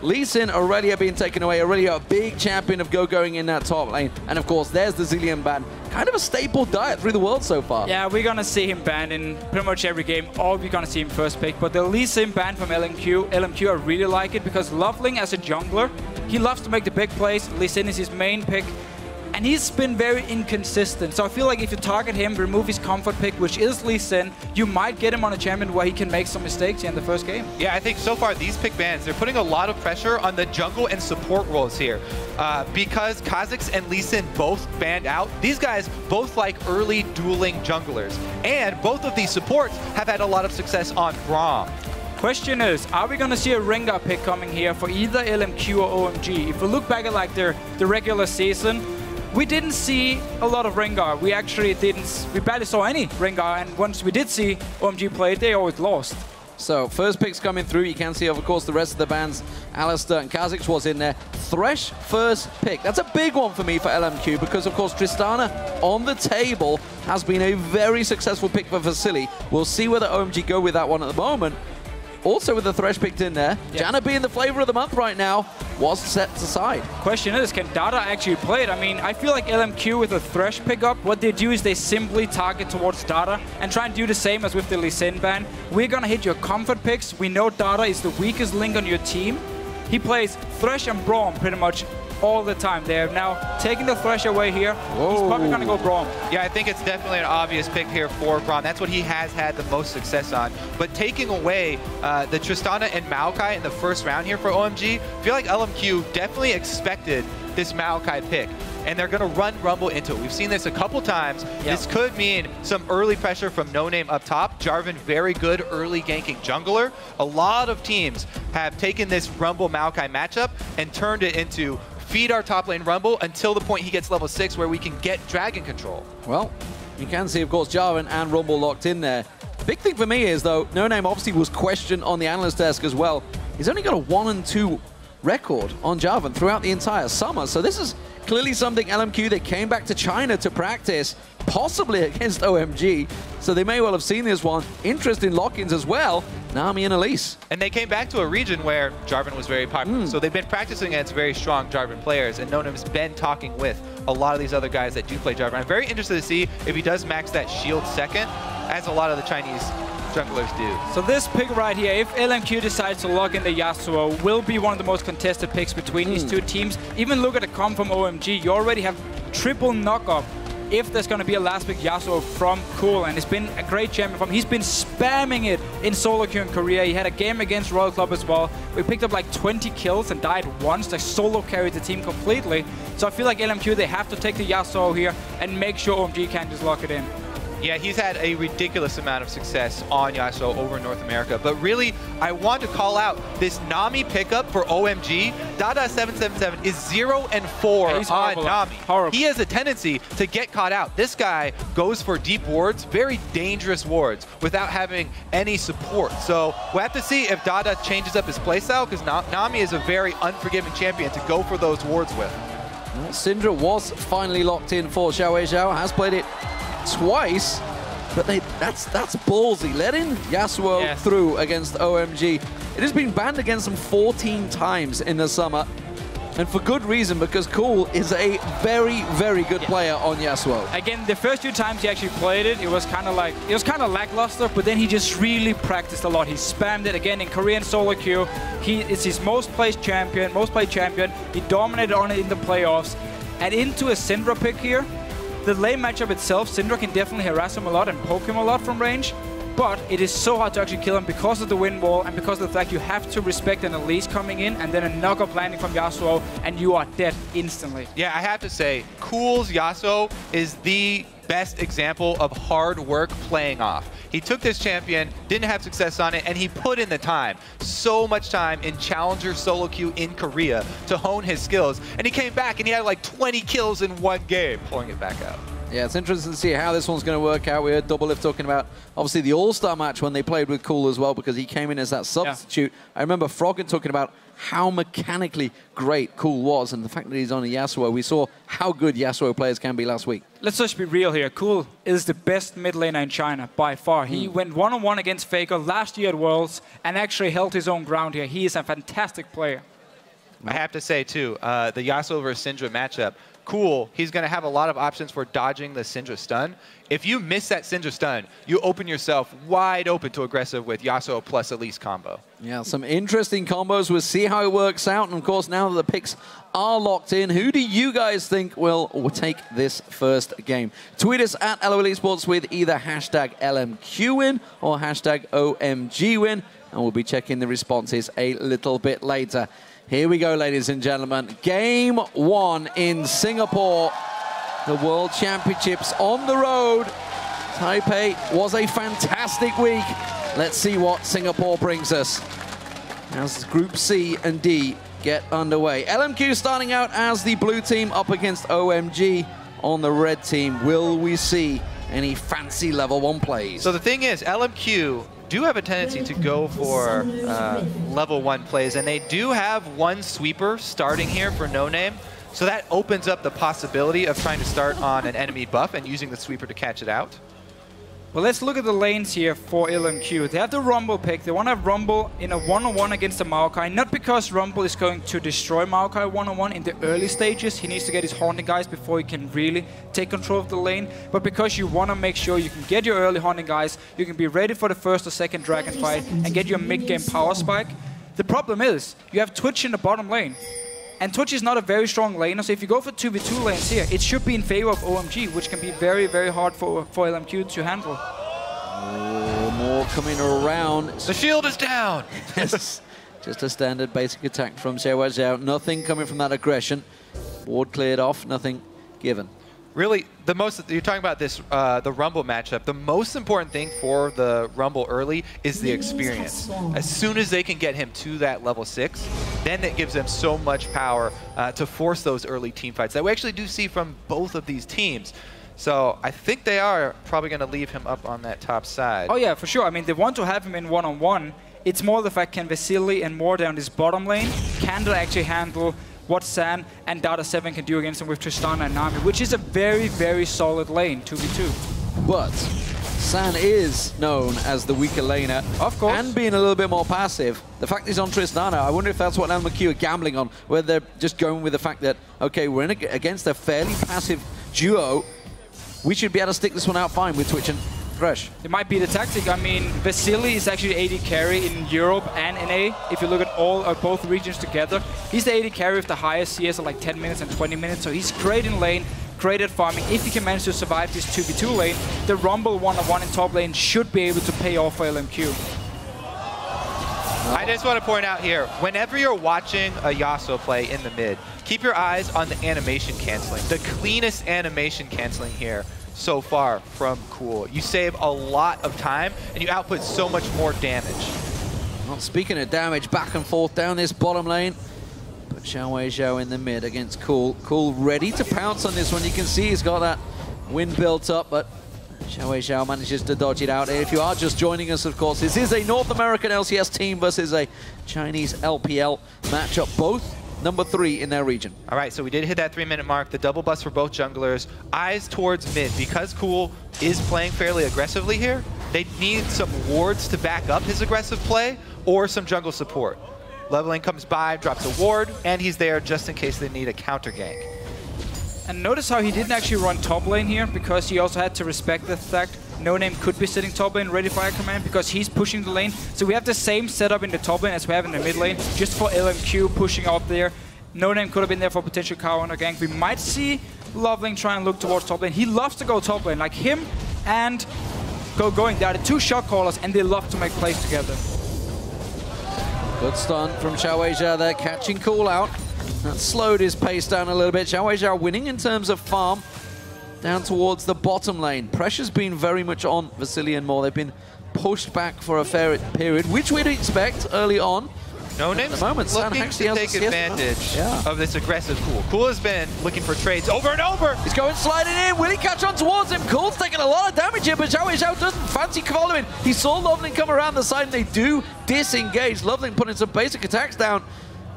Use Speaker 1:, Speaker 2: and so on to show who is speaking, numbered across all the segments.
Speaker 1: Lee Sin, Aurelia being taken away. Aurelia, a big champion of Gogoing in that top lane. And of course, there's the Zillion ban. Kind of a staple diet through the world so far.
Speaker 2: Yeah, we're going to see him banned in pretty much every game, or we're going to see him first pick. But the Lee Sin ban from LMQ, I really like it because LoveLing as a jungler, he loves to make the big plays. Lee Sin is his main pick. And he's been very inconsistent. So I feel like if you target him, remove his comfort pick, which is Lee Sin, you might get him on a champion where he can make some mistakes in the first game.
Speaker 3: Yeah, I think so far these pick bans, they're putting a lot of pressure on the jungle and support roles here. Because Kha'Zix and Lee Sin both banned out, these guys both like early dueling junglers. And both of these supports have had a lot of success on Braum.
Speaker 2: Question is, are we going to see a Rengar pick coming here for either LMQ or OMG? If we look back at like the regular season, we didn't see a lot of Rengar. We barely saw any Rengar, and once we did see OMG play, they always lost.
Speaker 1: So, first picks coming through. You can see, of course, the rest of the bans. Alistair and Kha'Zix was in there. Thresh, first pick. That's a big one for me for LMQ because, of course, Tristana on the table has been a very successful pick for Vasilii. We'll see whether OMG go with that one at the moment. Also with the Thresh picked in there, yeah. Janna being the flavor of the month right now, was set aside.
Speaker 2: Question is, can Dada actually play it? I mean, I feel like LMQ with the Thresh pickup, what they do is they simply target towards Dada and try and do the same as with the Lee Sin ban. We're gonna hit your comfort picks. We know Dada is the weakest link on your team. He plays Thresh and Braum pretty much all the time. They're now taking the Thresh away here. Whoa. He's probably going to go Braum.
Speaker 3: Yeah, I think it's definitely an obvious pick here for Braum. That's what he has had the most success on. But taking away the Tristana and Maokai in the first round here for OMG, I feel like LMQ definitely expected this Maokai pick. And they're going to run Rumble into it. We've seen this a couple times. Yep. This could mean some early pressure from NoName up top. Jarvan, very good early ganking jungler. A lot of teams have taken this Rumble Maokai matchup and turned it into feed our top lane Rumble until the point he gets level 6 where we can get dragon control.
Speaker 1: Well, you can see, of course, Jarvan and Rumble locked in there. Big thing for me is, though, NoName obviously was questioned on the analyst desk as well. He's only got a 1-2 record on Jarvan throughout the entire summer. So this is clearly something LMQ, they came back to China to practice, possibly against OMG. So they may well have seen this one. Interesting lock-ins as well, Nami and Elise.
Speaker 3: And they came back to a region where Jarvan was very popular. So they've been practicing against very strong Jarvan players, and NoName's been talking with a lot of these other guys that do play Jarvan. I'm very interested to see if he does max that shield second, as a lot of the Chinese junglers do.
Speaker 2: So this pick right here, if LMQ decides to lock in the Yasuo, will be one of the most contested picks between these two teams. Even look at the comp from OMG, you already have triple knock-up if there's going to be a last pick Yasuo from Cool, and it's been a great champion from him. He's been spamming it in solo queue in Korea. He had a game against Royal Club as well. We picked up like 20 kills and died once. They solo carried the team completely. So I feel like LMQ, they have to take the Yasuo here and make sure OMG can just lock it in.
Speaker 3: Yeah, he's had a ridiculous amount of success on Yasuo over North America. But really, I want to call out this Nami pickup for OMG. Dada777 is 0-4 on Nami. Horrible. He has a tendency to get caught out. This guy goes for deep wards, very dangerous wards, without having any support. So we'll have to see if Dada changes up his playstyle, because Nami is a very unforgiving champion to go for those wards with.
Speaker 1: Well, Syndra was finally locked in for XiaoWeiXiao, has played it twice, but that's ballsy. Letting Yasuo through against OMG. It has been banned against them 14 times in the summer, and for good reason, because Cool is a very, very good player on Yasuo.
Speaker 2: Again, the first few times he actually played it, it was kind of lackluster, but then he just really practiced a lot. He spammed it again in Korean solo queue. It's his most played champion. He dominated on it in the playoffs, and into a Syndra pick here. The lane matchup itself, Syndra can definitely harass him a lot and poke him a lot from range, but it is so hard to actually kill him because of the wind wall and because of the fact you have to respect an Elise coming in and then a knock-up landing from Yasuo, and you are dead instantly.
Speaker 3: Yeah, I have to say, Cool's Yasuo is the best example of hard work playing off. He took this champion, didn't have success on it, and he put in the time. So much time in Challenger solo queue in Korea to hone his skills. And he came back and he had like 20 kills in one game, pulling it back out.
Speaker 1: Yeah, it's interesting to see how this one's going to work out. We heard Doublelift talking about, obviously, the All-Star match when they played with Cool as well, because he came in as that substitute. Yeah. I remember Froggen talking about how mechanically great Cool was, and the fact that he's on a Yasuo. We saw how good Yasuo players can be last week.
Speaker 2: Let's just be real here. Cool is the best mid laner in China by far. He went one-on-one against Faker last year at Worlds and actually held his own ground here. He is a fantastic player.
Speaker 3: I have to say, too, the Yasuo versus Syndra matchup, Cool, he's going to have a lot of options for dodging the Syndra stun. If you miss that Syndra stun, you open yourself wide open to aggressive with Yasuo plus Elise combo.
Speaker 1: Yeah, some interesting combos. We'll see how it works out. And, of course, now that the picks are locked in, who do you guys think will take this first game? Tweet us at LOL Esports with either hashtag LMQwin or hashtag OMGwin, and we'll be checking the responses a little bit later. Here we go, ladies and gentlemen. Game 1 in Singapore. The World Championships on the road. Taipei was a fantastic week. Let's see what Singapore brings us as Group C and D get underway. LMQ starting out as the blue team up against OMG on the red team. Will we see any fancy level 1 plays?
Speaker 3: So the thing is, LMQ do have a tendency to go for level 1 plays, and they do have one sweeper starting here for NoName. So that opens up the possibility of trying to start on an enemy buff and using the sweeper to catch it out.
Speaker 2: Well, let's look at the lanes here for LMQ. They have the Rumble pick. They want to have Rumble in a one-on-one against the Maokai. Not because Rumble is going to destroy Maokai one-on-one in the early stages. He needs to get his haunting guys before he can really take control of the lane. But because you want to make sure you can get your early haunting guys, you can be ready for the first or second dragon fight and get your mid-game power spike. The problem is, you have Twitch in the bottom lane. And Twitch is not a very strong laner, so if you go for 2v2 lanes here, it should be in favor of OMG, which can be very, very hard for LMQ to handle.
Speaker 1: Oh, more coming around.
Speaker 3: The shield is down!
Speaker 1: Yes, just a standard basic attack from XiaoWeiXiao. Nothing coming from that aggression. Ward cleared off, nothing given.
Speaker 3: Really, you're talking about this, the Rumble matchup. The most important thing for the Rumble early is the experience. As soon as they can get him to that level 6, then it gives them so much power to force those early team fights that we actually do see from both of these teams. So I think they are probably going to leave him up on that top side.
Speaker 2: Oh yeah, for sure. I mean, they want to have him in one-on-one. It's more the fact can Vasilii and more down this bottom lane, can they actually handle what San and Data 7 can do against him with Tristana and Nami, which is a very, very solid lane, 2v2.
Speaker 1: But San is known as the weaker laner.
Speaker 2: Of course.
Speaker 1: And being a little bit more passive. The fact he's on Tristana, I wonder if that's what LMQ are gambling on, where they're just going with the fact that, okay, we're against a fairly passive duo. We should be able to stick this one out fine with Twitch and Thresh.
Speaker 2: It might be the tactic. I mean, Vasilii is actually AD carry in Europe and NA. If you look at both regions together, he's the AD carry with the highest CS of like 10 minutes and 20 minutes. So he's great in lane, great at farming. If he can manage to survive this 2v2 lane, the Rumble one-on-one in top lane should be able to pay off for LMQ.
Speaker 3: I just want to point out here, whenever you're watching a Yasuo play in the mid, keep your eyes on the animation canceling. The cleanest animation canceling here so far from Cool. You save a lot of time and you output so much more damage.
Speaker 1: Well, speaking of damage, back and forth down this bottom lane. But XiaoWeiXiao in the mid against Cool. Cool ready to pounce on this one. You can see he's got that wind built up, but XiaoWeiXiao manages to dodge it out. And if you are just joining us, of course, this is a North American LCS team versus a Chinese LPL matchup. Both number 3 in their region.
Speaker 3: All right, so we did hit that 3-minute mark. The double bust for both junglers. Eyes towards mid. Because Cool is playing fairly aggressively here, they need some wards to back up his aggressive play or some jungle support. LoveLing comes by, drops a ward, and he's there just in case they need a counter gank.
Speaker 2: And notice how he didn't actually run top lane here, because he also had to respect the fact NoName could be sitting top lane ready for ackerman because he's pushing the lane. So we have the same setup in the top lane as we have in the mid lane, just for LMQ pushing up there. NoName could have been there for potential counter gank. We might see LoveLing try and look towards top lane. He loves to go top lane, like him and Gogoing. They are the 2 shot callers and they love to make plays together.
Speaker 1: Good stun from XiaoWeiXiao there, catching Cool out. That slowed his pace down a little bit. XiaoWeiXiao winning in terms of farm down towards the bottom lane. Pressure's been very much on Vasilii and more. They've been pushed back for a fair period, which we'd expect early on.
Speaker 3: NoName's looking to take advantage of this aggressive Cool. Cool has been looking for trades over and over.
Speaker 1: He's going sliding in. Will he catch on towards him? Cool's taking a lot of damage here, but XiaoWeiXiao doesn't fancy following. He saw LoveLing come around the side and they do disengage. LoveLing putting some basic attacks down.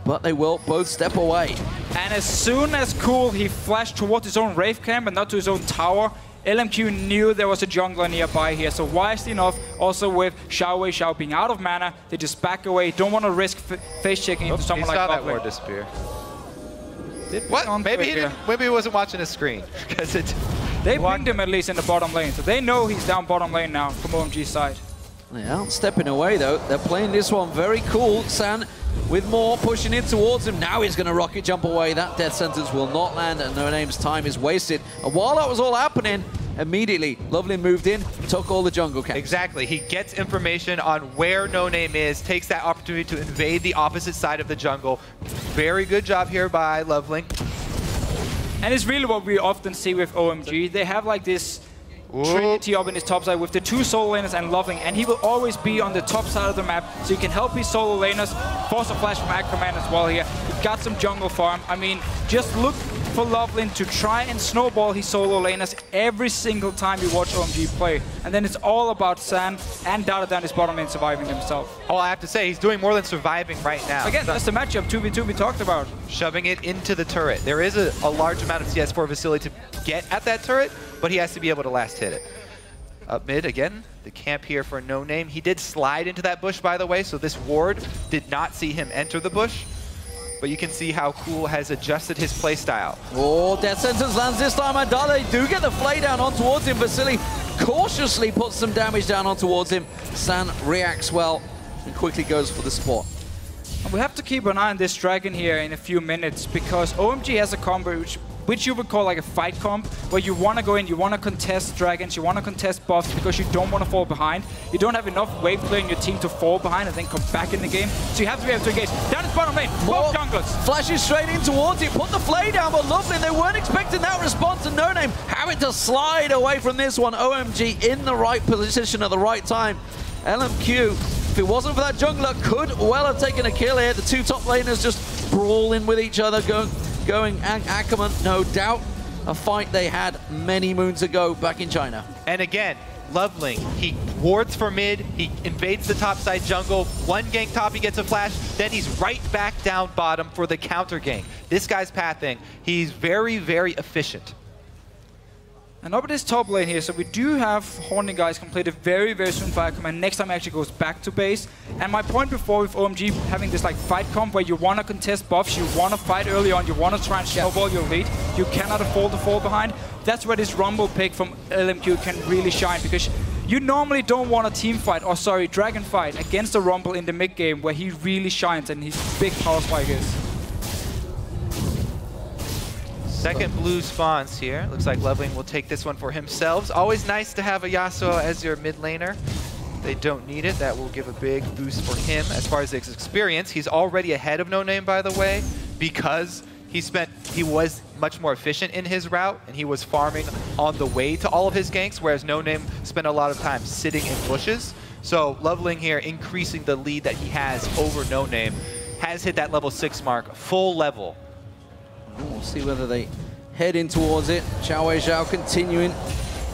Speaker 1: but they will both step away.
Speaker 2: And as soon as Cool, he flashed towards his own Wraith camp and not to his own tower, LMQ knew there was a jungler nearby here, so wisely enough, also with XiaoWeiXiao being out of mana, they just back away, don't want to risk face checking into someone like
Speaker 3: LoveLing. He saw that
Speaker 2: LoveLing.
Speaker 3: ward disappear. What? Maybe he wasn't watching his screen. Because
Speaker 2: they pinged him at least in the bottom lane, so they know he's down bottom lane now from OMG's side.
Speaker 1: They aren't stepping away though. They're playing this one very cool. San with more pushing in towards him. Now he's going to rocket jump away. That death sentence will not land, and NoName's time is wasted. And while that was all happening, immediately LoveLing moved in, took all the jungle camps.
Speaker 3: Exactly. He gets information on where NoName is, takes that opportunity to invade the opposite side of the jungle. Very good job here by LoveLing.
Speaker 2: And it's really what we often see with OMG. They have like this trinity up in his top side with the two solo laners and LoveLing, and he will always be on the top side of the map, so you can help his solo laners. Force a flash from ackerman as well here. He got some jungle farm. I mean, just look for LoveLing to try and snowball his solo laners every single time you watch OMG play. And then it's all about San and Dada down his bottom lane surviving himself.
Speaker 3: Oh, I have to say, he's doing more than surviving right now.
Speaker 2: Again, that's the matchup 2v2 we talked about.
Speaker 3: Shoving it into the turret. There is a large amount of CS for Vasilii to get at that turret, but he has to be able to last hit it. Up mid again, the camp here for NoName. He did slide into that bush, by the way, so this ward did not see him enter the bush. But you can see how Cool has adjusted his playstyle.
Speaker 1: Oh, death sentence lands this time, and Dada do get the flay down on towards him. Vasilii cautiously puts some damage down on towards him. San reacts well and quickly goes for the spot.
Speaker 2: And we have to keep an eye on this dragon here in a few minutes, because OMG has a combo which you would call like a fight comp, where you want to go in, you want to contest dragons, you want to contest buffs because you don't want to fall behind. You don't have enough wave play in your team to fall behind and then come back in the game. So you have to be able to engage. Down his bottom lane, both junglers.
Speaker 1: Flashes straight in towards it, put the flay down, but LoveLing, they weren't expecting that response, and NoName having to slide away from this one. OMG in the right position at the right time. LMQ, if it wasn't for that jungler, could well have taken a kill here. The two top laners just brawling with each other, going ackerman, no doubt a fight they had many moons ago back in China.
Speaker 3: And again, LoveLing, he wards for mid, he invades the top side jungle, one gank top, he gets a flash, then he's right back down bottom for the counter gank. This guy's pathing, he's very, very efficient.
Speaker 2: And up at this top lane here, so we do have Horny guys completed very, very soon for ackerman. Next time actually goes back to base. And my point before with OMG having this like fight comp where you want to contest buffs, you want to fight early on, you want to try and snowball your lead, you cannot afford to fall behind. That's where this Rumble pick from LMQ can really shine, because you normally don't want a team fight, or sorry, dragon fight against a Rumble in the mid game where he really shines and his big power spike is.
Speaker 3: Second blue spawns here. Looks like LoveLing will take this one for himself. Always nice to have a Yasuo as your mid laner. They don't need it. That will give a big boost for him. As far as his experience, he's already ahead of NoName, by the way, because he was much more efficient in his route, and he was farming on the way to all of his ganks, whereas NoName spent a lot of time sitting in bushes. So LoveLing here increasing the lead that he has over NoName, has hit that level 6 mark, full level.
Speaker 1: We'll see whether they head in towards it. XiaoWeiXiao continuing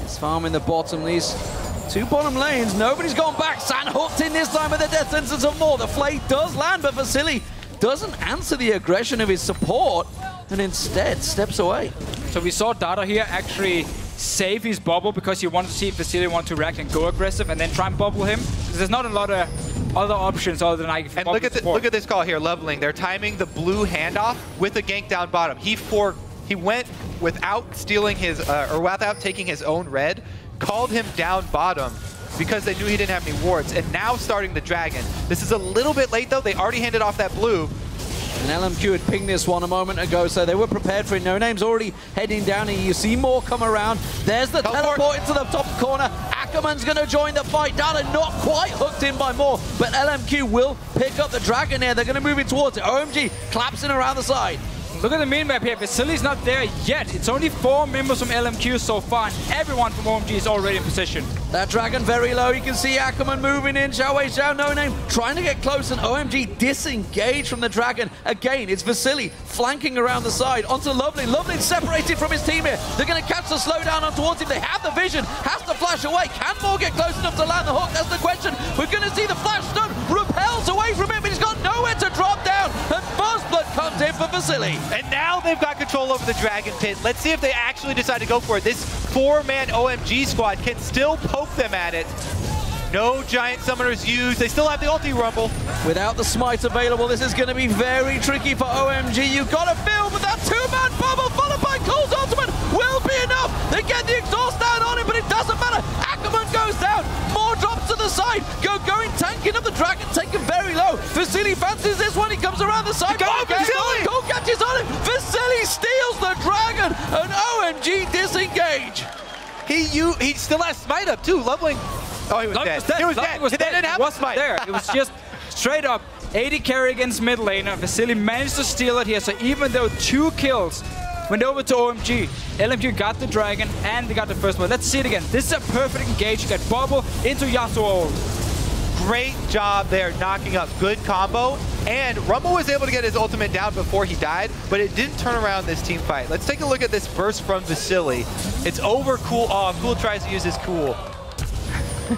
Speaker 1: his farm in the bottom. These two bottom lanes, nobody's gone back. San hooked in this time with the death sentence of more. The flay does land, but Vasilii doesn't answer the aggression of his support and instead steps away.
Speaker 2: So we saw Dada here actually save his bubble because he wanted to see if Vasilii wanted to react and go aggressive and then try and bubble him. There's not a lot of other options other than like.
Speaker 3: And look at this call here, LoveLing. They're timing the blue handoff with a gank down bottom. He went without stealing his or without taking his own red, called him down bottom because they knew he didn't have any wards, and now starting the dragon. This is a little bit late though. They already handed off that blue.
Speaker 1: And LMQ had pinged this one a moment ago, so they were prepared for it. NoName's already heading down, and you see more come around. There's the teleport into the top corner. Ackerman's going to join the fight. Dada not quite hooked in by more, but LMQ will pick up the dragon here. They're going to move it towards it. OMG collapsing around the side.
Speaker 2: Look at the main map here. Vasilii's not there yet. It's only 4 members from LMQ so far, and everyone from OMG is already in position.
Speaker 1: That dragon very low. You can see Ackerman moving in. XiaoWeiXiao, NoName trying to get close, and OMG disengaged from the dragon. Again, it's Vasilii flanking around the side onto LoveLing. LoveLing separated from his team here. They're going to catch the slowdown on towards him. They have the vision. Has to flash away. Can Moore get close enough to land the hook? That's the question. We're going to see the flash stone. Repels drops away from him, but he's got nowhere to drop down. And First Blood comes in for Vasilii.
Speaker 3: And now they've got control over the Dragon Pit. Let's see if they actually decide to go for it. This 4-man OMG squad can still poke them at it. No giant summoners used. They still have the ulti rumble.
Speaker 1: Without the smite available, this is going to be very tricky for OMG. You've got to build, but that 2-man bubble followed by Cole's ultimate will be enough. They get the exhaust down on him, but it doesn't matter. Ackerman goes down. More drops to the side. Gogoing tanking up the dragon, taken very low. Vasilii fancies this one. He comes around the side. Cole catches on him. Vasilii steals the dragon, and OMG disengage.
Speaker 3: He still has smite up too. LoveLing. Oh, he was dead. He was dead. They didn't have a smite.
Speaker 2: There. It was just straight up 80 carry against mid laner. Vasilii managed to steal it here. So even though 2 kills went over to OMG, LMQ got the dragon and they got the first one. Let's see it again. This is a perfect engage. You get bubble into Yasuo.
Speaker 3: Great job there, knocking up. Good combo. And Rumble was able to get his ultimate down before he died, but it didn't turn around this team fight. Let's take a look at this burst from Vasilii. It's over Cool. Oh, Cool tries to use his Cool.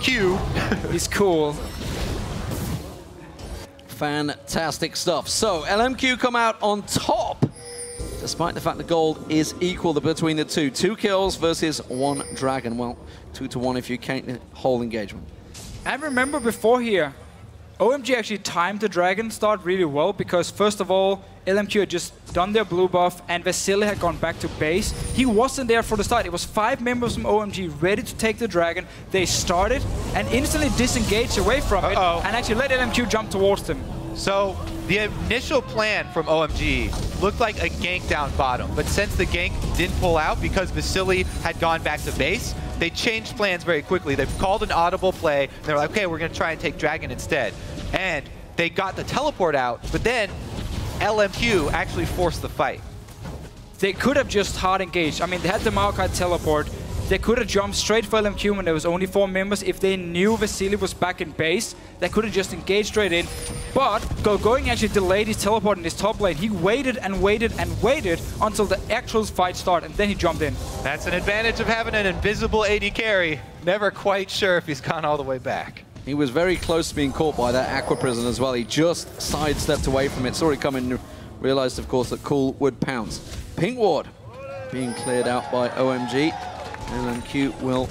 Speaker 3: Q.
Speaker 2: He's cool.
Speaker 1: Fantastic stuff. So LMQ come out on top, despite the fact the gold is equal between the two. 2 kills versus 1 dragon. Well, 2 to 1 if you count the whole engagement.
Speaker 2: And remember before here, OMG actually timed the dragon start really well because first of all, LMQ had just done their blue buff and Vasilii had gone back to base. He wasn't there for the start. It was 5 members from OMG ready to take the dragon. They started and instantly disengaged away from it and actually let LMQ jump towards them.
Speaker 3: So the initial plan from OMG looked like a gank down bottom, but since the gank didn't pull out because Vasilii had gone back to base, they changed plans very quickly. They've called an audible play. And they're like, okay, we're going to try and take dragon instead. And they got the teleport out, but then LMQ actually forced the fight.
Speaker 2: They could have just hard engaged. I mean, they had the Maokai teleport. They could have jumped straight for LMQ when there was only 4 members. If they knew Vasilii was back in base, they could have just engaged straight in. But Gogoing actually delayed his teleport in his top lane. He waited and waited and waited until the actual fight started, and then he jumped in.
Speaker 3: That's an advantage of having an invisible AD carry. Never quite sure if he's gone all the way back.
Speaker 1: He was very close to being caught by that Aqua Prison as well. He just sidestepped away from it. Saw it coming, realized, of course, that Cool would pounce. Pink Ward being cleared out by OMG. LMQ will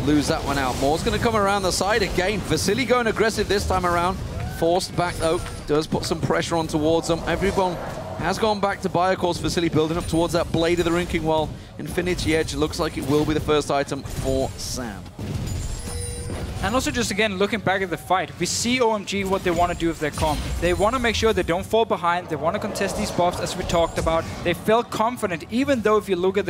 Speaker 1: lose that one out. Moore's going to come around the side again. Vasilii going aggressive this time around. Forced back, though. Does put some pressure on towards them. Everyone has gone back to buy, of course. Vasilii building up towards that Blade of the Rinking Wall. Infinity Edge looks like it will be the first item for Sam.
Speaker 2: And also just again, looking back at the fight, we see OMG what they want to do with their comp. They want to make sure they don't fall behind. They want to contest these buffs as we talked about. They felt confident, even though if you look at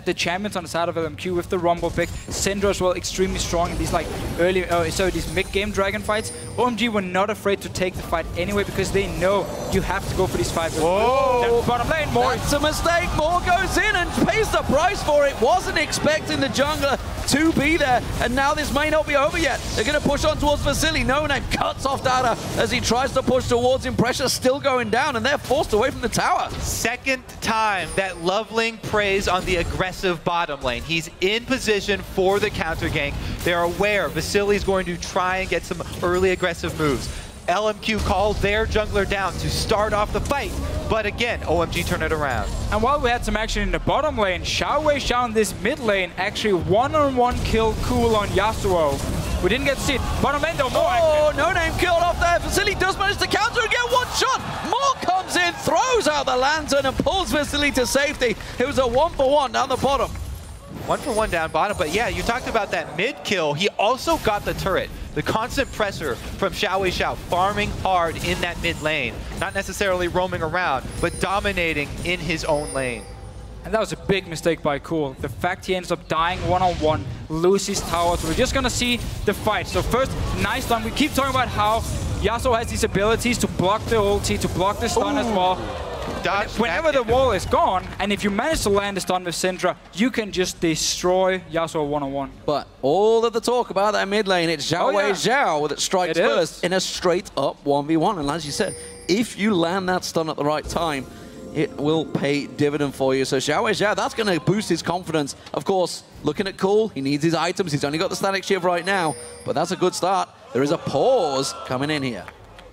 Speaker 2: the champions on the side of LMQ with the Rumble pick, Syndra as well, extremely strong in these like these mid-game dragon fights. OMG were not afraid to take the fight anyway because they know you have to go for these 5.
Speaker 1: Whoa!
Speaker 2: Bottom lane, Moore.
Speaker 1: It's a mistake. Moore goes in and pays the price for it. Wasn't expecting the jungler to be there, and now this may not be over yet. They're going to push on towards Vasilii. NoName cuts off Data as he tries to push towards him. Pressure still going down, and they're forced away from the tower.
Speaker 3: Second time that LoveLing preys on the aggressive bottom lane. He's in position for the counter gank. They're aware Vasilii's going to try and get some early aggressive moves. LMQ called their jungler down to start off the fight, but again, OMG turned it around.
Speaker 2: And while we had some action in the bottom lane, XiaoWeiXiao in this mid lane actually one-on-one killed Cool on Yasuo. We didn't get to see it. Bottom lane though, Moore.
Speaker 1: Oh, NoName killed off there. Vasilii does manage to counter and get one shot. Moore comes in, throws out the lantern and pulls Vasilii to safety. It was a 1-for-1 down the bottom.
Speaker 3: 1-for-1 down bottom, but yeah, you talked about that mid kill. He also got the turret. The constant pressure from XiaoWeiXiao, farming hard in that mid lane. Not necessarily roaming around, but dominating in his own lane.
Speaker 2: And that was a big mistake by Cool. The fact he ends up dying one-on-one, loses towers. We're just gonna see the fight. So first, nice stun. We keep talking about how Yasuo has these abilities to block the ulti, to block the stun as well. Whenever the wall is gone, and if you manage to land the stun with Syndra, you can just destroy Yasuo one-on-one.
Speaker 1: But all of the talk about that mid lane, it's XiaoWeiXiao that strikes first in a straight-up 1v1. And as you said, if you land that stun at the right time, it will pay dividend for you. So XiaoWeiXiao, that's going to boost his confidence. Of course, looking at Cool, he needs his items. He's only got the static shiv right now, but that's a good start. There is a pause coming in here.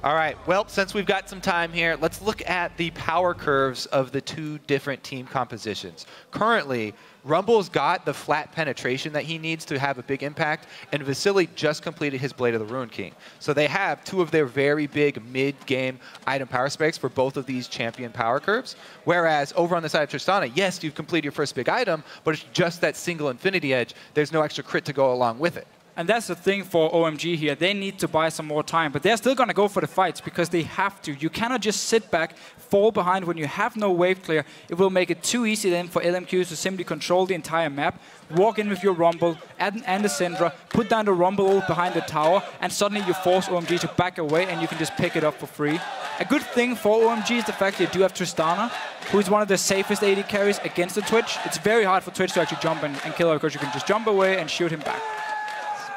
Speaker 3: All right, well, since we've got some time here, let's look at the power curves of the two different team compositions. Currently, Rumble's got the flat penetration that he needs to have a big impact, and Vasilii just completed his Blade of the Ruined King. So they have two of their very big mid-game item power specs for both of these champion power curves. Whereas over on the side of Tristana, yes, you've completed your first big item, but it's just that single Infinity Edge. There's no extra crit to go along with it.
Speaker 2: And that's the thing for OMG here. They need to buy some more time, but they're still going to go for the fights because they have to. You cannot just sit back, fall behind when you have no wave clear. It will make it too easy then for LMQ to simply control the entire map, walk in with your Rumble and the Syndra, put down the Rumble ult behind the tower, and suddenly you force OMG to back away and you can just pick it up for free. A good thing for OMG is the fact that you do have Tristana, who is one of the safest AD carries against the Twitch. It's very hard for Twitch to actually jump and kill her because you can just jump away and shoot him back.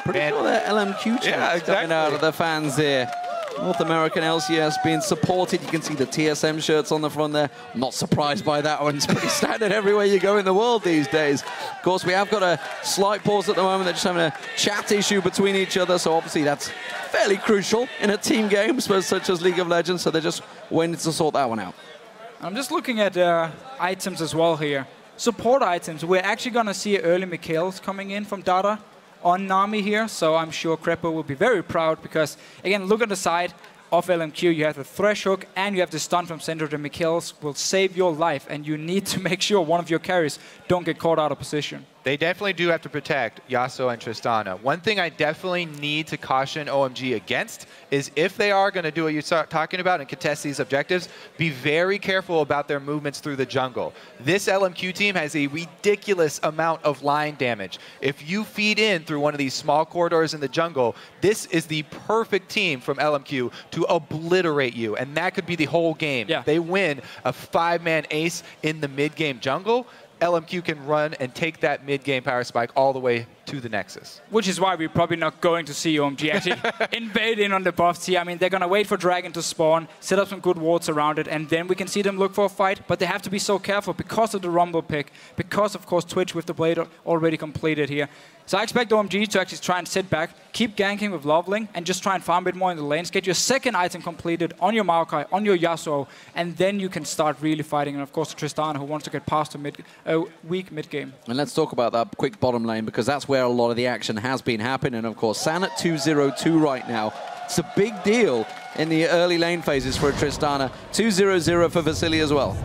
Speaker 1: Pretty sure they're LMQ chants coming out of the fans here. North American LCS being supported. You can see the TSM shirts on the front there. I'm not surprised by that one. It's pretty standard everywhere you go in the world these days. Of course, we have got a slight pause at the moment. They're just having a chat issue between each other. So obviously that's fairly crucial in a team game such as League of Legends. So they're just waiting to sort that one out.
Speaker 2: I'm just looking at items as well here. Support items. We're actually going to see early Mikhails coming in from Dada on Nami here, so I'm sure Crepper will be very proud because, again, look at the side of LMQ. You have the Thresh hook and you have the stun from Syndra. The Mikhails will save your life, and you need to make sure one of your carries don't get caught out of position.
Speaker 3: They definitely do have to protect Yasuo and Tristana. One thing I definitely need to caution OMG against is if they are going to do what you're talking about and contest these objectives, be very careful about their movements through the jungle. This LMQ team has a ridiculous amount of line damage. If you feed in through one of these small corridors in the jungle, this is the perfect team from LMQ to obliterate you, and that could be the whole game.
Speaker 2: Yeah.
Speaker 3: If they win a 5-man ace in the mid-game jungle, LMQ can run and take that mid-game power spike all the way to the Nexus.
Speaker 2: Which is why we're probably not going to see OMG actually invade in on the buffs here. I mean, they're going to wait for Dragon to spawn, set up some good wards around it, and then we can see them look for a fight. But they have to be so careful because of the Rumble pick, because, of course, Twitch with the Blade already completed here. So I expect OMG to actually try and sit back, keep ganking with LoveLing, and just try and farm a bit more in the lanes. Get your second item completed on your Maokai, on your Yasuo, and then you can start really fighting. And of course, Tristana, who wants to get past a weak mid-game.
Speaker 1: And let's talk about that quick bottom lane, because that's where a lot of the action has been happening. And of course, San at 2-0-2 right now. It's a big deal in the early lane phases for Tristana. 2-0-0 for Vasilii as well.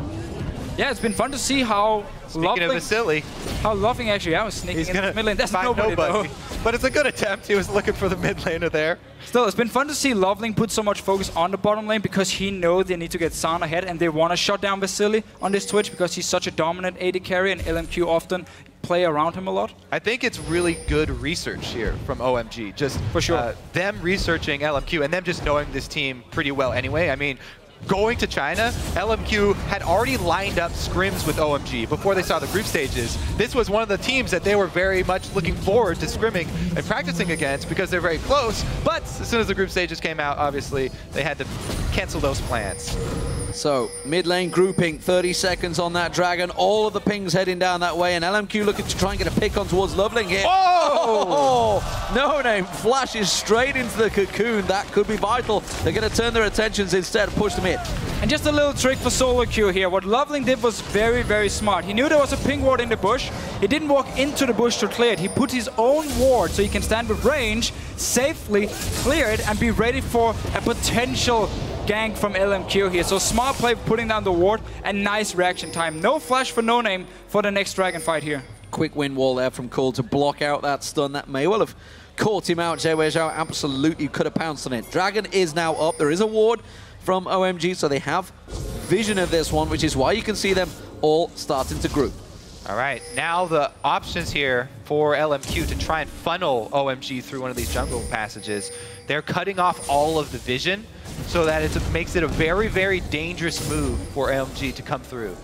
Speaker 2: Yeah, it's been fun to see how LoveLing actually was sneaking in the mid lane. That's nobody though.
Speaker 3: But it's a good attempt. He was looking for the mid laner there.
Speaker 2: Still, it's been fun to see LoveLing put so much focus on the bottom lane because he knows they need to get San ahead and they want to shut down Vasilii on this Twitch because he's such a dominant AD carry and LMQ often play around him a lot.
Speaker 3: I think it's really good research here from OMG. Just
Speaker 2: for sure.
Speaker 3: Them researching LMQ and them just knowing this team pretty well anyway. I mean, going to China, LMQ had already lined up scrims with OMG before they saw the group stages. This was one of the teams that they were very much looking forward to scrimming and practicing against because they're very close. But as soon as the group stages came out, obviously, they had to cancel those plans.
Speaker 1: So, mid lane grouping, 30 seconds on that Dragon. All of the pings heading down that way, and LMQ looking to try and get a pick on towards LoveLing here.
Speaker 3: Oh!
Speaker 1: NoName flashes straight into the cocoon. That could be vital. They're going to turn their attentions instead and push them in.
Speaker 2: And just a little trick for solo queue here. What LoveLing did was very, very smart. He knew there was a ping ward in the bush. He didn't walk into the bush to clear it. He put his own ward so he can stand with range, safely clear it, and be ready for a potential gank from LMQ here. So smart play putting down the ward and nice reaction time. No flash for NoName for the next Dragon fight here.
Speaker 1: Quick wind wall there from Cole to block out that stun. That may well have caught him out. XiaoWeiXiao absolutely could have pounced on it. Dragon is now up. There is a ward from OMG, so they have vision of this one, which is why you can see them all starting to group.
Speaker 3: All right, now the options here for LMQ to try and funnel OMG through one of these jungle passages. They're cutting off all of the vision so that it makes it a very, very dangerous move for LMG to come through.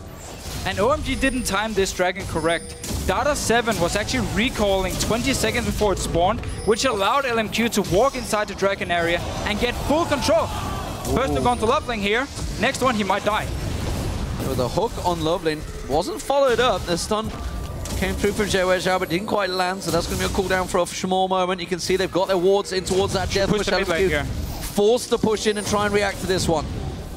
Speaker 2: And OMG didn't time this Dragon correct. Data 7 was actually recalling 20 seconds before it spawned, which allowed LMQ to walk inside the Dragon area and get full control. First look onto LoveLing here. Next one, he might die.
Speaker 1: So the hook on LoveLing wasn't followed up. The stun came through from XiaoWeiXiao, but didn't quite land, so that's going to be a cooldown for a small moment. You can see they've got their wards in towards that death
Speaker 2: push the mid lane here.
Speaker 1: forced to push in and try and react to this one.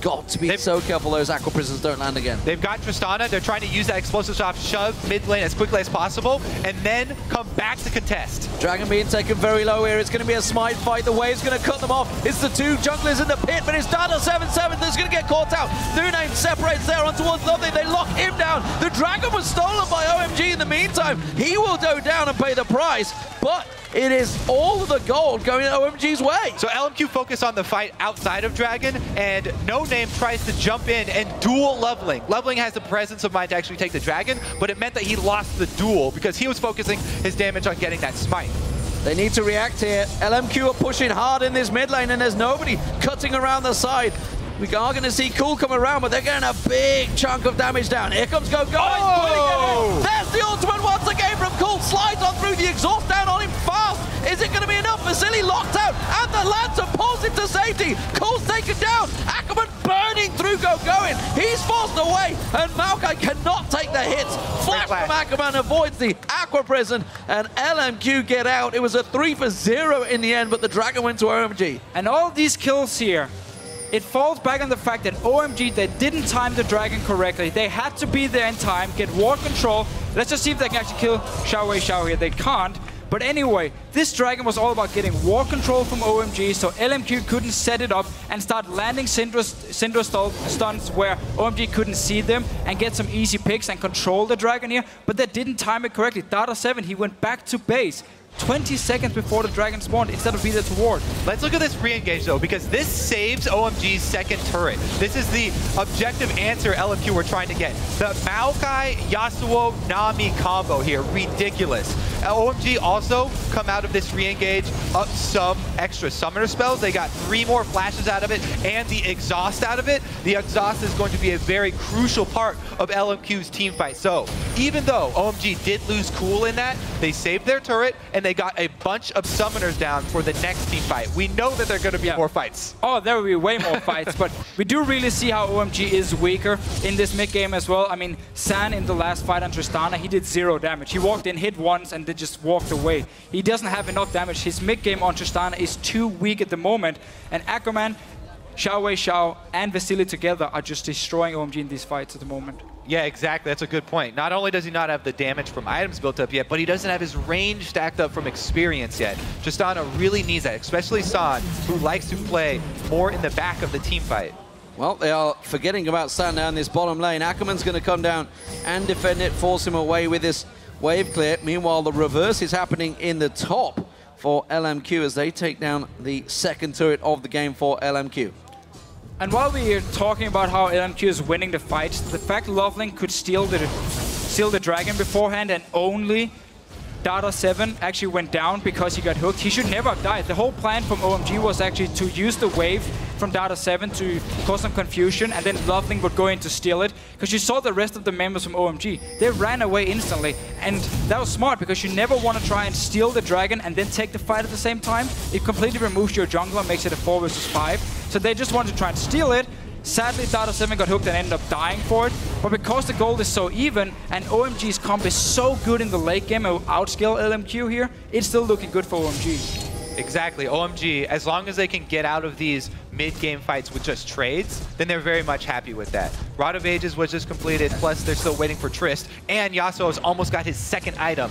Speaker 1: Got to be so careful those Aqua Prisons don't land again.
Speaker 3: They've got Tristana. They're trying to use that explosive shot, shove mid lane as quickly as possible, and then come back to contest.
Speaker 1: Dragon being taken very low here. It's going to be a smite fight. The wave's going to cut them off. It's the two junglers in the pit, but it's Dada 7-7 that's going to get caught out. NoName separates there on towards LoveLing. They lock him down. The Dragon was stolen by OMG in the meantime. He will go down and pay the price, but it is all of the gold going OMG's way.
Speaker 3: So LMQ focus on the fight outside of Dragon, and NoName tries to jump in and duel LoveLing. LoveLing has the presence of mind to actually take the Dragon, but it meant that he lost the duel because he was focusing his damage on getting that smite.
Speaker 1: They need to react here. LMQ are pushing hard in this mid lane, and there's nobody cutting around the side. We are going to see Cool come around, but they're getting a big chunk of damage down. Here comes Gogoing.
Speaker 3: Oh!
Speaker 1: There's the ultimate once again from Cool. Slides on through the exhaust down on him fast. Is it going to be enough? Vasilii locked out, and the Lancer pulls him to safety. Cool's taken down. Ackerman burning through Gogoing. He's forced away, and Maokai cannot take the hits. Flash from Ackerman avoids the Aqua Prison, and LMQ get out. It was a 3-for-0 in the end, but the Dragon went to OMG.
Speaker 2: And all these kills here, it falls back on the fact that OMG, they didn't time the Dragon correctly. They had to be there in time, get ward control. Let's just see if they can actually kill XiaoWeiXiao here. They can't. But anyway, this Dragon was all about getting ward control from OMG, so LMQ couldn't set it up and start landing Syndra stunts where OMG couldn't see them and get some easy picks and control the Dragon here. But they didn't time it correctly. Dada 7, he went back to base 20 seconds before the Dragon spawned instead of being there to ward.
Speaker 3: Let's look at this re-engage though, because this saves OMG's second turret. This is the objective answer LMQ were trying to get. The Maokai, Yasuo, Nami combo here, ridiculous. OMG also come out of this re-engage up some extra summoner spells. They got 3 more flashes out of it and the exhaust out of it. The exhaust is going to be a very crucial part of LMQ's team fight. So even though OMG did lose Cool in that, they saved their turret and they got a bunch of summoners down for the next team fight. We know that there are going to be more fights.
Speaker 2: Oh, there will be way more fights, but we do really see how OMG is weaker in this mid game as well. I mean, San in the last fight on Tristana, he did 0 damage. He walked in, hit once, and then just walked away. He doesn't have enough damage. His mid game on Tristana is too weak at the moment, and Ackerman, XiaoWeiXiao, and Vasilii together are just destroying OMG in these fights at the moment.
Speaker 3: Yeah, exactly. That's a good point. Not only does he not have the damage from items built up yet, but he doesn't have his range stacked up from experience yet. Tristana really needs that, especially San, who likes to play more in the back of the team fight.
Speaker 1: Well, they are forgetting about San down this bottom lane. Ackerman's going to come down and defend it, force him away with this wave clear. Meanwhile, the reverse is happening in the top for LMQ as they take down the second turret of the game for LMQ.
Speaker 2: And while we are talking about how LMQ is winning the fights, the fact LoveLing could steal the Dragon beforehand and only Dada 7 actually went down because he got hooked. He should never have died. The whole plan from OMG was actually to use the wave from Dada 7 to cause some confusion, and then LoveLing would go in to steal it. Because you saw the rest of the members from OMG. They ran away instantly. And that was smart because you never want to try and steal the Dragon and then take the fight at the same time. It completely removes your jungler and makes it a 4 versus 5. So they just wanted to try and steal it. Sadly, Dada 7 got hooked and ended up dying for it. But because the gold is so even and OMG's comp is so good in the late game and outscale LMQ here, it's still looking good for OMG.
Speaker 3: Exactly. OMG, as long as they can get out of these mid-game fights with just trades, then they're very much happy with that. Rod of Ages was just completed, plus they're still waiting for Trist, and Yasuo has almost got his second item.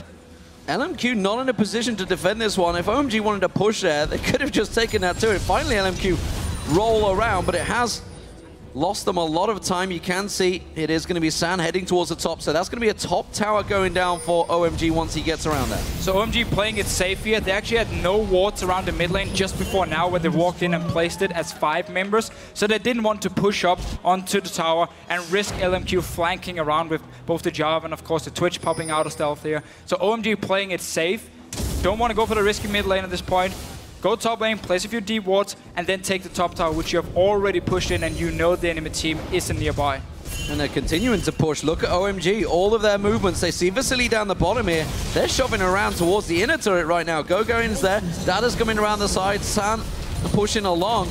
Speaker 1: LMQ not in a position to defend this one. If OMG wanted to push there, they could have just taken that turret. Finally, LMQ roll around, but it has lost them a lot of time. You can see it is going to be San heading towards the top, so that's going to be a top tower going down for OMG once he gets around there.
Speaker 2: So OMG playing it safe here. They actually had no wards around the mid lane just before now where they walked in and placed it as 5 members, so they didn't want to push up onto the tower and risk LMQ flanking around with both the Jarvan and of course the Twitch popping out of stealth here. So OMG playing it safe. Don't want to go for the risky mid lane at this point. Go top lane, place a few deep wards, and then take the top tower, which you have already pushed in, and you know the enemy team isn't nearby.
Speaker 1: And they're continuing to push. Look at OMG, all of their movements. They see Vasilii down the bottom here. They're shoving around towards the inner turret right now. Gogoing's there. Dada's coming around the side. San pushing along.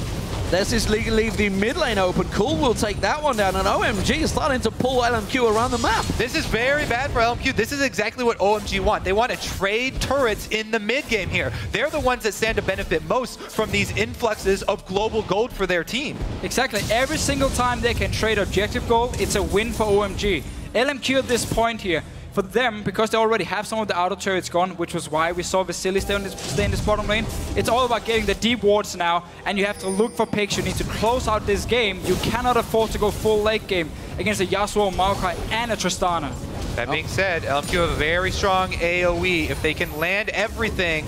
Speaker 1: Let's just leave the mid lane open. Cool will take that one down, and OMG is starting to pull LMQ around the map.
Speaker 3: This is very bad for LMQ. This is exactly what OMG want. They want to trade turrets in the mid game here. They're the ones that stand to benefit most from these influxes of global gold for their team.
Speaker 2: Exactly. Every single time they can trade objective gold, it's a win for OMG. LMQ at this point here, for them, because they already have some of the outer turrets gone, which was why we saw Vasilii stay in this bottom lane, it's all about getting the deep wards now, and you have to look for picks. You need to close out this game. You cannot afford to go full late game against a Yasuo, Maokai, and a Tristana.
Speaker 3: That being said, LMQ have a very strong AoE. If they can land everything.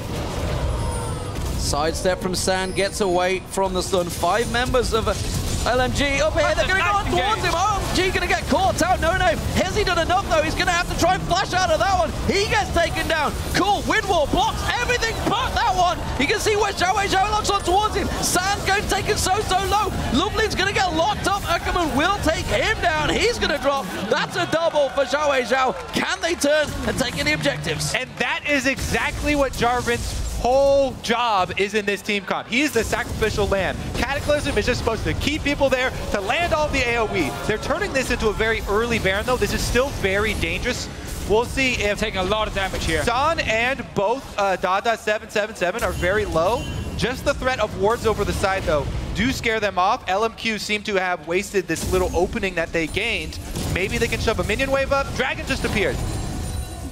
Speaker 1: Sidestep from Sand, gets away from the stun. 5 members of LMG up here. They're going to go on towards him. OMG going to get caught out. NoName. Has he done enough, though? He's going to have to try and flash out of that one. He gets taken down. Cool. Wind wall blocks everything but that one. You can see where XiaoWeiXiao locks on towards him. Sand's going to take it so low. LoveLing's going to get locked up. Ackerman will take him down. He's going to drop. That's a double for XiaoWeiXiao. Can they turn and take any objectives?
Speaker 3: And that is exactly what Jarvan's whole job is in this team comp. He's the sacrificial lamb. Cataclysm is just supposed to keep people there to land all the AoE. They're turning this into a very early Baron, though. This is still very dangerous. We'll see if
Speaker 2: taking a lot of damage here.
Speaker 3: Son and both Dada777 are very low. Just the threat of wards over the side, though, do scare them off. LMQ seem to have wasted this little opening that they gained. Maybe they can shove a minion wave up. Dragon just appeared.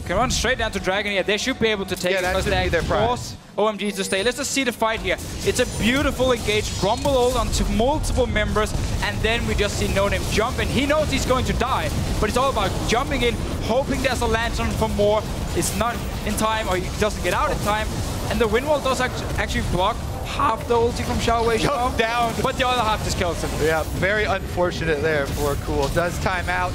Speaker 2: Can run straight down to Dragon here. They should be able to take it because they force OMG to stay. Let's just see the fight here. It's a beautiful engage. Rumble ult onto multiple members, and then we just see NoName jump in. He knows he's going to die, but it's all about jumping in, hoping there's a lantern for more. It's not in time, or he doesn't get out in time. And the wind wall does actually block half the ulti from XiaoWeiXiao down, but the other half just kills him.
Speaker 3: Yeah, very unfortunate there for Cool. Does time out.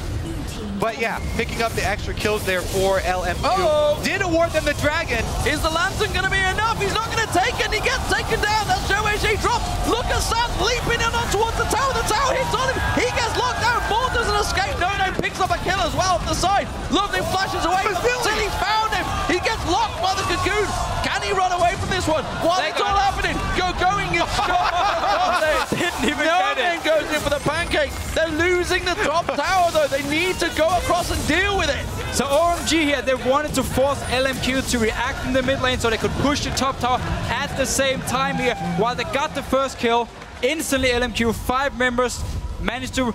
Speaker 3: But yeah, picking up the extra kills there for LMQ. Did award them the Dragon.
Speaker 1: Is the lantern going to be enough? He's not going to take it. He gets taken down. That's XiaoWeiXiao dropped. Look at Sam leaping in on towards the tower. The tower hits on him. He gets locked down. Maul doesn't escape. NoName picks up a kill as well off the side. LoveLing flashes away. Vasilii found him. He gets locked by the cocoon. Can he run away from this one? While it's all happening, Gogoing is shot.
Speaker 2: Didn't even
Speaker 1: NoName goes in for the pancake. They're losing the top tower, though. They need to go across and deal with it.
Speaker 2: So OMG here, they wanted to force LMQ to react in the mid lane so they could push the top tower at the same time here. While they got the first kill, instantly LMQ, 5 members, managed to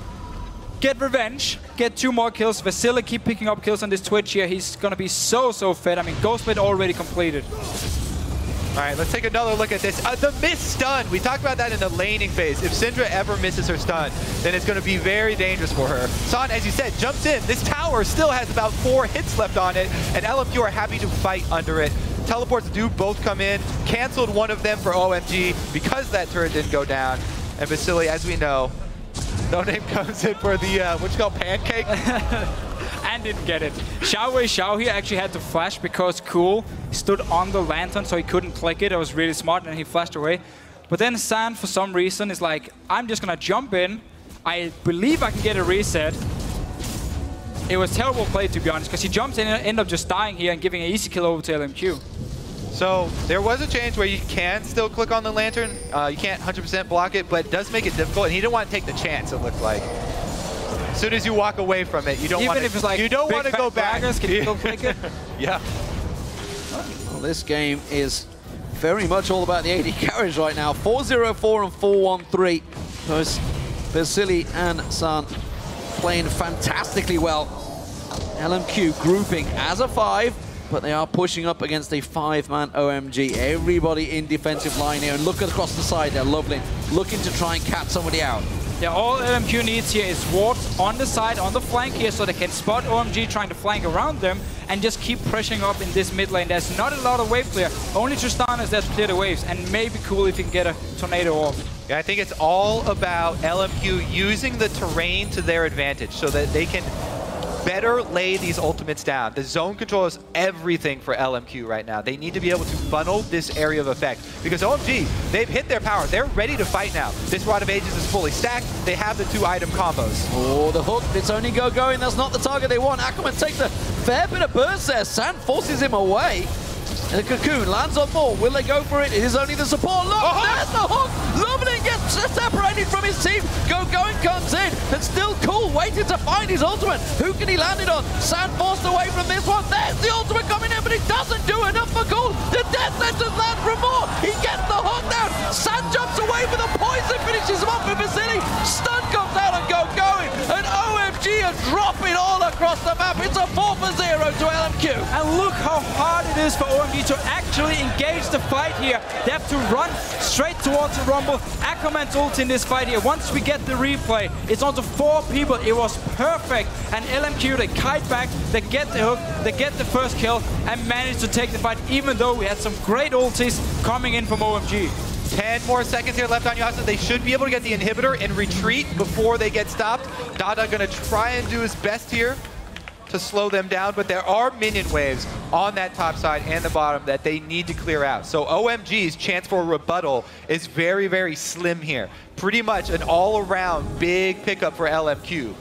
Speaker 2: get revenge, get 2 more kills. Vasilii keep picking up kills on this Twitch here. He's going to be so fed. I mean, Ghost Blade already completed.
Speaker 3: All right, let's take another look at this. The missed stun. We talked about that in the laning phase. If Syndra ever misses her stun, then it's going to be very dangerous for her. Son, as you said, jumps in. This tower still has about 4 hits left on it, and LMQ are happy to fight under it. Teleports do both come in. Canceled one of them for OMG because that turret didn't go down. And Vasilii, as we know, NoName comes in for the, what you call, pancake?
Speaker 2: And didn't get it. XiaoWeiXiao here actually had to flash because Cool stood on the lantern so he couldn't click it. It was really smart and he flashed away. But then Sand, for some reason, is like, I'm just gonna jump in. I believe I can get a reset. It was terrible play, to be honest, because he jumps in and ended up just dying here and giving an easy kill over to LMQ.
Speaker 3: So there was a change where you can still click on the lantern. You can't 100% block it, but it does make it difficult. And he didn't want to take the chance, it looked like. As soon as you walk away from it, you don't want to.
Speaker 2: Even if it's like
Speaker 3: you don't want to go back.
Speaker 2: Can you still click it?
Speaker 3: Yeah.
Speaker 1: Well, this game is very much all about the AD carries right now. 4-0-4 and 4-1-3. Those Vasilii and San playing fantastically well. LMQ grouping as a 5, but they are pushing up against a 5-man OMG. Everybody in defensive line here, and look across the side there, LoveLing, looking to try and catch somebody out.
Speaker 2: Yeah, all LMQ needs here is wards on the side, on the flank here, so they can spot OMG trying to flank around them and just keep pressuring up in this mid lane. There's not a lot of wave clear. Only Tristana is there to clear the waves, and maybe Cool if you can get a tornado off.
Speaker 3: Yeah, I think it's all about LMQ using the terrain to their advantage so that they can better lay these ultimates down. The zone control is everything for LMQ right now. They need to be able to funnel this area of effect because OMG, they've hit their power. They're ready to fight now. This Rod of Ages is fully stacked. They have the 2 item combos.
Speaker 1: Oh, the hook. It's only Gogoing. That's not the target they want. Ackerman takes a fair bit of burst there. Sand forces him away. And the cocoon lands on Maul. Will they go for it? It is only the support. Look, there's the hook. LoveLing gets separated from his team. Gogoing comes in, and still Cool waiting to find his ultimate. Who can he land it on? Sand forced away from this one. There's the ultimate coming in, but it doesn't do enough for Cool. The death sentence lands for more. He gets the hook down. Sand jumps away with a poison, finishes him off with Vasilii. Stun comes out and Gogoing, and OMG are dropping all across the map. It's a 4-0 to LMQ.
Speaker 2: And look how hard it is for OMG to actually engage the fight here. They have to run straight towards the Rumble. Ackerman's ult in this fight here. Once we get the replay, it's on to 4 people. It was perfect. And LMQ, they kite back, they get the hook, they get the first kill, and manage to take the fight, even though we had some great ultis coming in from OMG.
Speaker 3: 10 more seconds here left on Yasuo. They should be able to get the inhibitor and retreat before they get stopped. Dada gonna try and do his best here to slow them down, but there are minion waves on that top side and the bottom that they need to clear out. So OMG's chance for a rebuttal is very, very slim here. Pretty much an all-around big pickup for LMQ.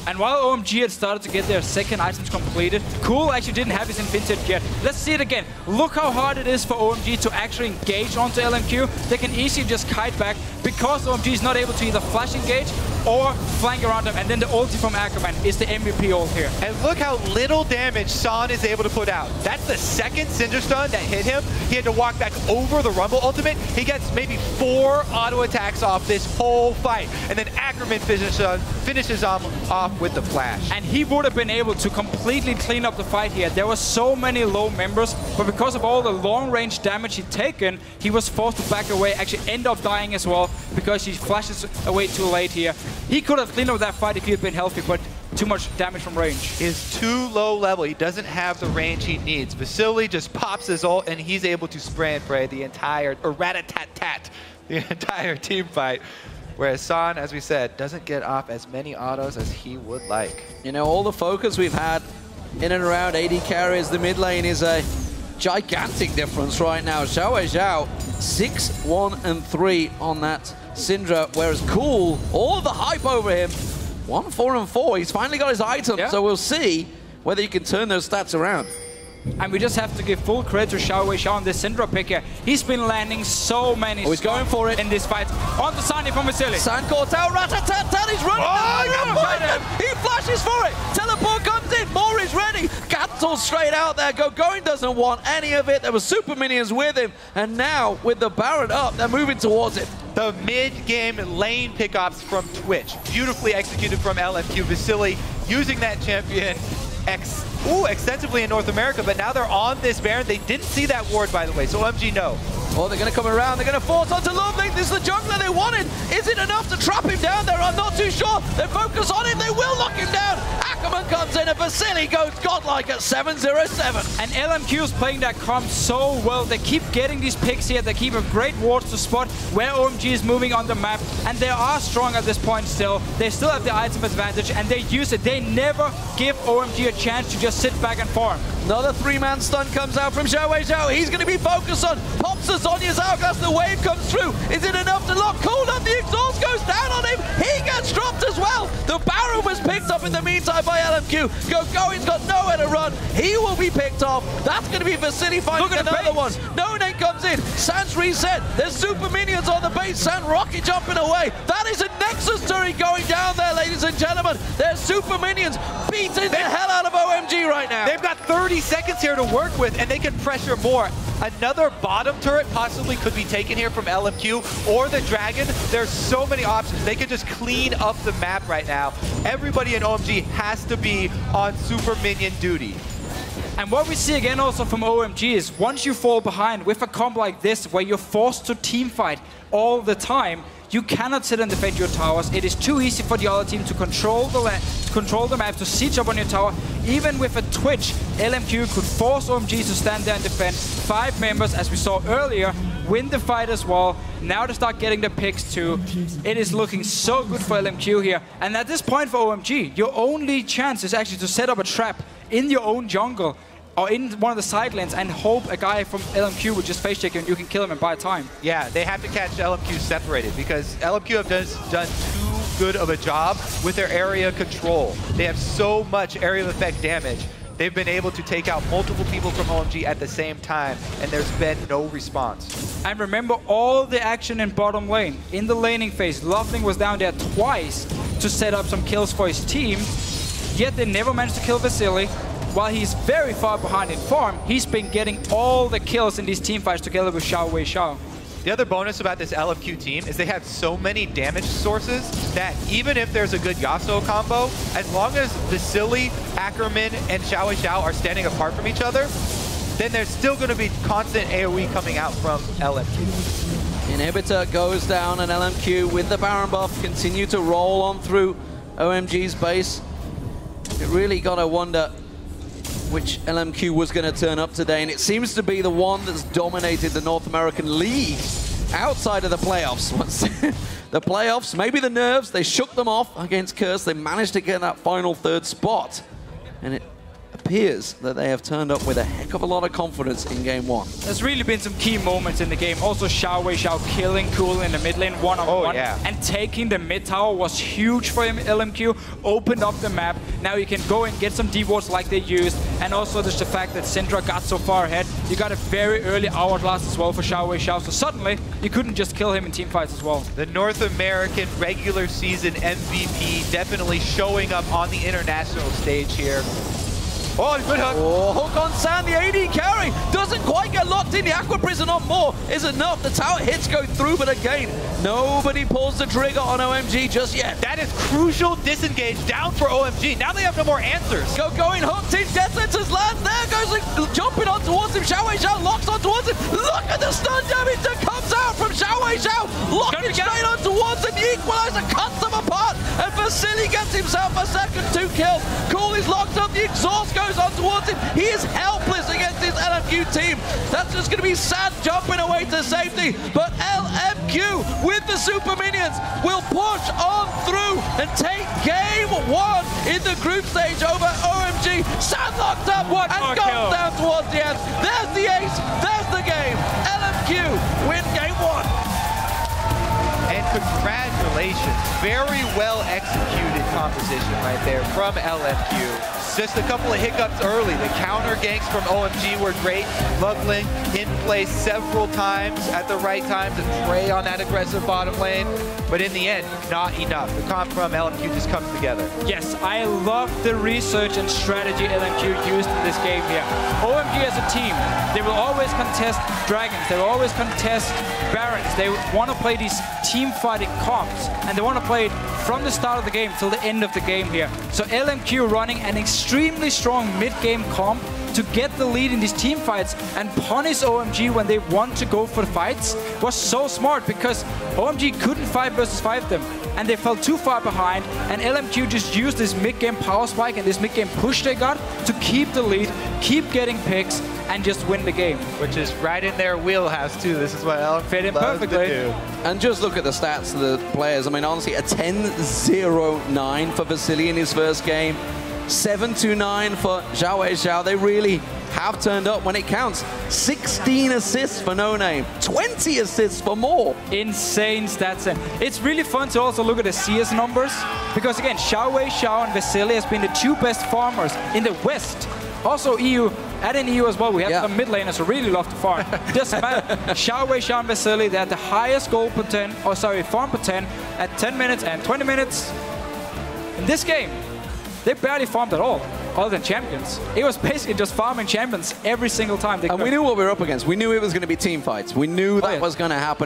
Speaker 2: And while OMG had started to get their second items completed, Cool actually didn't have his Infinity yet. Let's see it again. Look how hard it is for OMG to actually engage onto LMQ. They can easily just kite back because OMG is not able to either flash engage or flank around them. And then the ulti from Ackerman is the MVP ult here.
Speaker 3: And look how little damage San is able to put out. That's the second Syndra stun that hit him. He had to walk back over the Rumble ultimate. He gets maybe 4 auto attacks off this whole fight. And then Ackerman finishes him off with the flash.
Speaker 2: And he would have been able to completely clean up the fight here. There were so many low members, but because of all the long-range damage he'd taken, he was forced to back away, actually end up dying as well, because he flashes away too late here. He could have cleaned up that fight if he had been healthy, but too much damage from range.
Speaker 3: Is too low level. He doesn't have the range he needs. Vasilii just pops his ult, and he's able to spray and pray the entire, or rat-a-tat-tat, the entire team fight. Whereas San, as we said, doesn't get off as many autos as he would like.
Speaker 1: You know, all the focus we've had in and around AD carries, the mid lane is a gigantic difference right now. XiaoWeiXiao, 6-1-3 on that Syndra, whereas Cool, all of the hype over him, 1-4-4. He's finally got his item, so we'll see whether he can turn those stats around.
Speaker 2: And we just have to give full credit to XiaoWeiXiao on this Syndra pick here. He's been landing so many
Speaker 1: he's going for it
Speaker 2: in this fight. On to Sani from Vasilii.
Speaker 1: San caught out, rat-a-tat-tat, he's running. He flashes for it. Teleport comes in, Moore is ready. Cancel straight out there. Gogoing doesn't want any of it. There were super minions with him. And now, with the Baron up, they're moving towards it.
Speaker 3: The mid-game lane pickups from Twitch. Beautifully executed from LMQ. Vasilii using that champion extensively in North America, but now they're on this Baron. They didn't see that ward, by the way, so OMG no.
Speaker 1: Oh, they're going to come around. They're going to force onto LoveLing. This is the jungler they wanted. Is it enough to trap him down there? I'm not too sure. They focus on him. They will lock him down. Ackerman comes in and Vasilii goes godlike at 7-0-7.
Speaker 2: And LMQ is playing that comp so well. They keep getting these picks here. They keep a great wards to spot where OMG is moving on the map. And they are strong at this point still. They still have the item advantage and they use it. They never give OMG a chance to just sit back and farm.
Speaker 1: Another 3-man stun comes out from XiaoWeiXiao. He's going to be focused on. Pops us on his hourglass. The wave comes through. Is it enough to lock? Cool up. The exhaust goes down on him. He gets dropped as well. The Baron was picked up in the meantime by LMQ. Gogoing's got nowhere to run. He will be picked off. That's going to be Vasilii finding another one. NoName comes in. San's reset. There's super minions on the base. San rocket jumping away. That is a Nexus turret going down there, ladies and gentlemen. There's super minions beating the hell out of OMG right now.
Speaker 3: They've got 30 seconds here to work with, and they can pressure more. Another bottom turret possibly could be taken here from LMQ or the Dragon. There's so many options. They could just clean up the map right now. Everybody in OMG has to be on super minion duty.
Speaker 2: And what we see again also from OMG is once you fall behind with a comp like this where you're forced to team fight all the time, you cannot sit and defend your towers. It is too easy for the other team to control the map, to siege up on your tower. Even with a Twitch, LMQ could force OMG to stand there and defend. 5 members, as we saw earlier, win the fight as well. Now to start getting the picks too. It is looking so good for LMQ here. And at this point for OMG, your only chance is actually to set up a trap in your own jungle or in one of the side lanes and hope a guy from LMQ would just face check you and you can kill him and buy time.
Speaker 3: Yeah, they have to catch LMQ separated because LMQ have done too good of a job with their area control. They have so much area of effect damage they've been able to take out multiple people from OMG at the same time, and there's been no response.
Speaker 2: And remember all the action in bottom lane. In the laning phase, LoveLing was down there twice to set up some kills for his team, yet they never managed to kill Vasilii. While he's very far behind in farm, he's been getting all the kills in these teamfights together with XiaoWeiXiao.
Speaker 3: The other bonus about this LMQ team is they have so many damage sources that even if there's a good Yasuo combo, as long as Vasilii, Ackerman, and XiaoWeiXiao are standing apart from each other, then there's still going to be constant AoE coming out from LMQ.
Speaker 1: Inhibitor goes down, and LMQ with the Baron buff continue to roll on through OMG's base. You really got to wonder which LMQ was going to turn up today, and it seems to be the one that's dominated the North American League outside of the playoffs. The playoffs, maybe the nerves, they shook them off against Curse. They managed to get that final third spot, and it appears that they have turned up with a heck of a lot of confidence in game one.
Speaker 2: There's really been some key moments in the game. Also, XiaoWeiXiao killing Cool in the mid lane one-on-one, and taking the mid tower was huge for him. LMQ opened up the map. Now you can go and get some D-wards like they used, and also there's the fact that Syndra got so far ahead. You got a very early hourglass as well for XiaoWeiXiao, so suddenly you couldn't just kill him in teamfights as well.
Speaker 3: The North American regular season MVP definitely showing up on the international stage here. Oh, good hook.
Speaker 1: Oh, hook on Sand, the AD carry doesn't quite get locked in. The Aqua Prison on more is enough. The tower hits go through, but again, nobody pulls the trigger on OMG just yet.
Speaker 3: That is crucial disengage down for OMG. Now they have no more answers.
Speaker 1: Going hooked in, Death Sentence lands. There goes jumping on towards him. XiaoWeiXiao locks on towards him. Look at the stun damage that comes out from XiaoWeiXiao. Locking straight on towards him. The Equalizer cuts them apart, and Vasilii gets himself a second 2 kills. Cool is locked up. The exhaust goes on towards him. He is helpless against this LMQ team. That's just going to be Sad jumping away to safety. But LMQ with the super minions will push on through and take game one in the group stage over OMG. Sad locked up and goes down towards the end. There's the ace. There's the game. LMQ win game one.
Speaker 3: And congratulations. Very well executed composition right there from LMQ. Just a couple of hiccups early. The counter ganks from OMG were great. LoveLing in place several times at the right time to prey on that aggressive bottom lane. But in the end, not enough. The comp from LMQ just comes together.
Speaker 2: Yes, I love the research and strategy LMQ used in this game here. OMG as a team, they will always contest dragons. They will always contest barons. They want to play these team fighting comps, and they want to play it from the start of the game till the end of the game here. So LMQ running an extremely strong mid-game comp to get the lead in these team fights and punish OMG when they want to go for fights was so smart, because OMG couldn't 5 versus 5 them, and they fell too far behind, and LMQ just used this mid-game power spike and this mid-game push they got to keep the lead, keep getting picks, and just win the game.
Speaker 3: Which is right in their wheelhouse too. This is what LMQ
Speaker 2: fit in perfectly.
Speaker 1: And just look at the stats of the players. I mean, honestly, a 10-0-9 for Vasilii in his first game. 7-2-9 for XiaoWeiXiao. They really have turned up when it counts. 16 assists for NoName, 20 assists for more.
Speaker 2: Insane stats. And it's really fun to also look at the CS numbers, because again, XiaoWeiXiao and Vasilii has been the 2 best farmers in the West. Also EU, and in EU as well, we have some mid laners who really love to farm. Doesn't matter. XiaoWeiXiao and Vasilii, they had the highest goal per 10, or sorry, farm per 10 at 10 minutes and 20 minutes. In this game, they barely farmed at all, other than champions. It was basically just farming champions every single time.
Speaker 1: And we knew what we were up against. We knew it was going to be team fights. We knew that was going to happen.